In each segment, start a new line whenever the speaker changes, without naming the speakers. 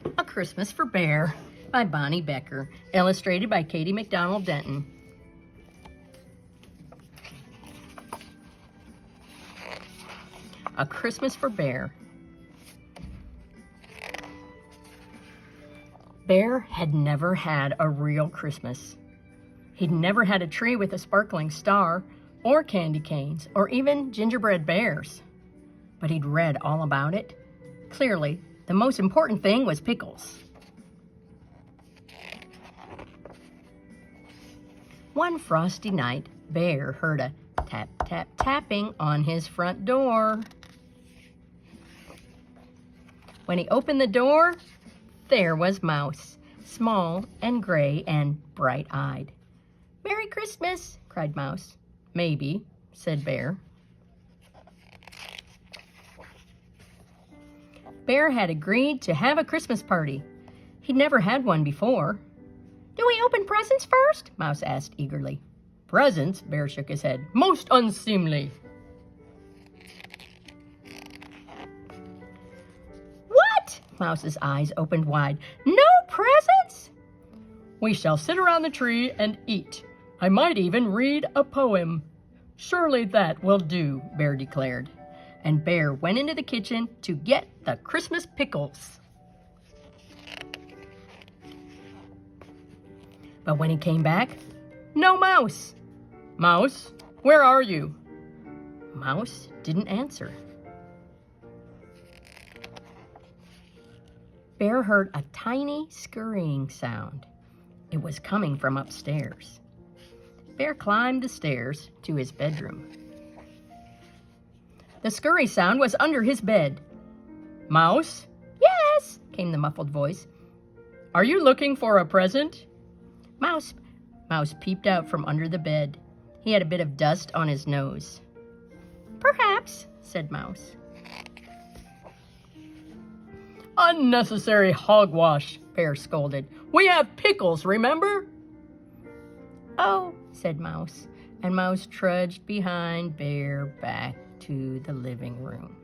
A Christmas for Bear by Bonny Becker, illustrated by Katie McDonald Denton. A Christmas for Bear. Bear had never had a real Christmas. He'd never had a tree with a sparkling star, or candy canes, or even gingerbread bears. But he'd read all about it. Clearly, the most important thing was pickles. One frosty night, Bear heard a tap, tap, tapping on his front door. When he opened the door, there was Mouse, small and gray and bright-eyed. "Merry Christmas," cried Mouse. "Maybe," said Bear. Bear had agreed to have a Christmas party. He'd never had one before. "Do we open presents first?" Mouse asked eagerly. "Presents?" Bear shook his head. "Most unseemly." "What?" Mouse's eyes opened wide. "No presents?" "We shall sit around the tree and eat. I might even read a poem." "Surely that will do," Bear declared. And Bear went into the kitchen to get the Christmas pickles. But when he came back, no Mouse. "Mouse, where are you?" Mouse didn't answer. Bear heard a tiny scurrying sound. It was coming from upstairs. Bear climbed the stairs to his bedroom. The scurry sound was under his bed. "Mouse?" "Yes," came the muffled voice. "Are you looking for a present?" Mouse peeped out from under the bed. He had a bit of dust on his nose. "Perhaps," said Mouse. "Unnecessary hogwash," Bear scolded. "We have pickles, remember?" "Oh," said Mouse, and Mouse trudged behind Bear back to the living room.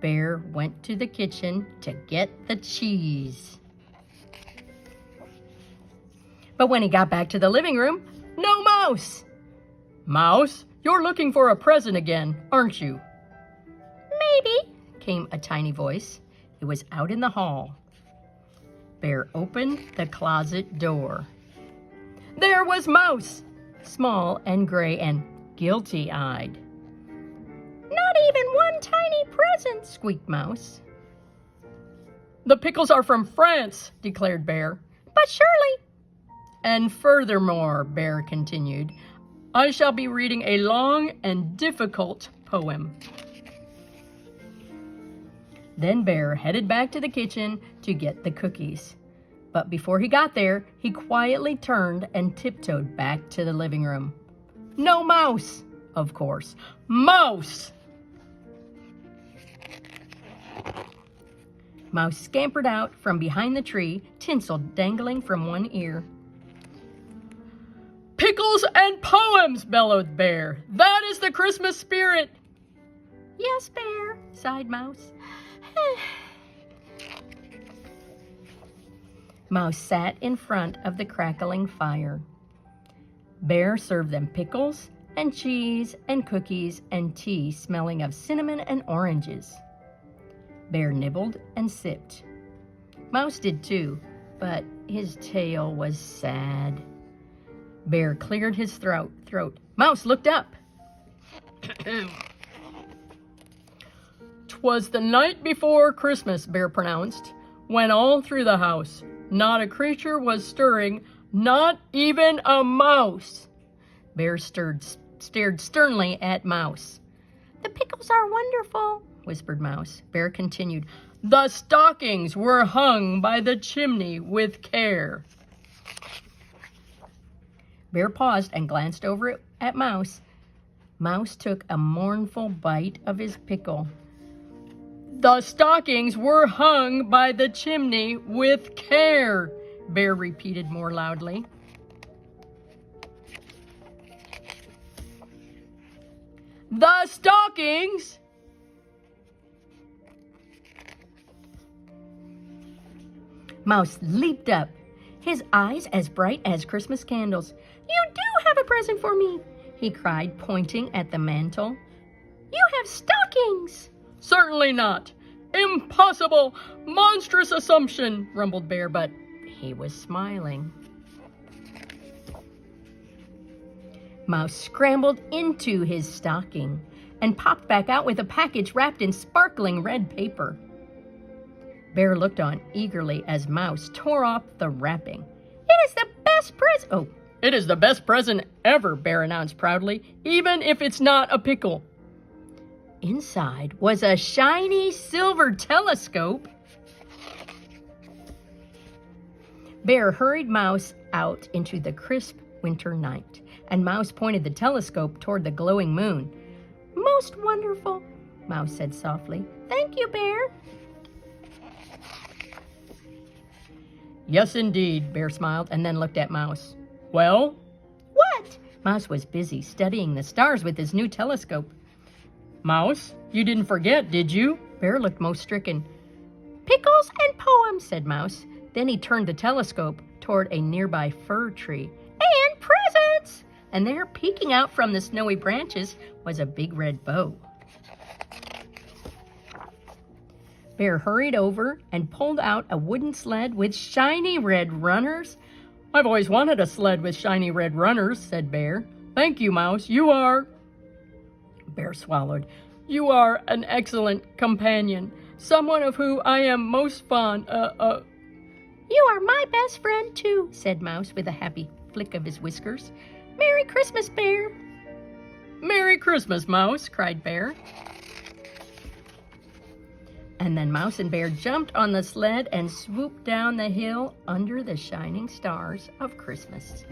Bear went to the kitchen to get the cheese. But when he got back to the living room, no Mouse. "Mouse, you're looking for a present again, aren't you?" "Maybe," came a tiny voice. It was out in the hall. Bear opened the closet door. There was Mouse, small and gray and guilty-eyed. "Not even one tiny present," squeaked Mouse. "The pickles are from France," declared Bear. "But surely—" "And furthermore," Bear continued, "I shall be reading a long and difficult poem." Then Bear headed back to the kitchen to get the cookies. But before he got there, he quietly turned and tiptoed back to the living room. No Mouse, of course. Mouse! Mouse scampered out from behind the tree, tinsel dangling from one ear. "Pickles and poems!" bellowed Bear. "That is the Christmas spirit!" "Yes, Bear," sighed Mouse. Mouse sat in front of the crackling fire. Bear served them pickles and cheese and cookies and tea smelling of cinnamon and oranges. Bear nibbled and sipped. Mouse did too, but his tail was sad. Bear cleared his throat. Mouse looked up. "'Twas the night before Christmas," Bear pronounced, "when all through the house not a creature was stirring, not even a mouse." Bear stared sternly at Mouse. "The pickles are wonderful," whispered Mouse. Bear continued, "The stockings were hung by the chimney with care." Bear paused and glanced over at Mouse. Mouse took a mournful bite of his pickle. "The stockings were hung by the chimney with care," Bear repeated more loudly. "The stockings Mouse leaped up, his eyes as bright as Christmas candles. "You do have a present for me," he cried, pointing at the mantle. "You have stockings." "Certainly not. Impossible! Monstrous assumption," rumbled Bear, but he was smiling. Mouse scrambled into his stocking and popped back out with a package wrapped in sparkling red paper. Bear looked on eagerly as Mouse tore off the wrapping. "It is the best present." "Oh, it is the best present ever," Bear announced proudly, "even if it's not a pickle." Inside was a shiny silver telescope. Bear hurried Mouse out into the crisp winter night, and Mouse pointed the telescope toward the glowing moon. "Most wonderful," Mouse said softly. "Thank you, Bear." "Yes, indeed," Bear smiled and then looked at Mouse. "Well?" "What?" Mouse was busy studying the stars with his new telescope. "Mouse, you didn't forget, did you?" Bear looked most stricken. "Pickles and poems," said Mouse. Then he turned the telescope toward a nearby fir tree. "And presents!" And there, peeking out from the snowy branches, was a big red bow. Bear hurried over and pulled out a wooden sled with shiny red runners. "I've always wanted a sled with shiny red runners," said Bear. "Thank you, Mouse. You are..." Bear swallowed. "You are an excellent companion, someone of whom I am most fond. "You are my best friend, too," said Mouse with a happy flick of his whiskers. "Merry Christmas, Bear." "Merry Christmas, Mouse," cried Bear. And then Mouse and Bear jumped on the sled and swooped down the hill under the shining stars of Christmas.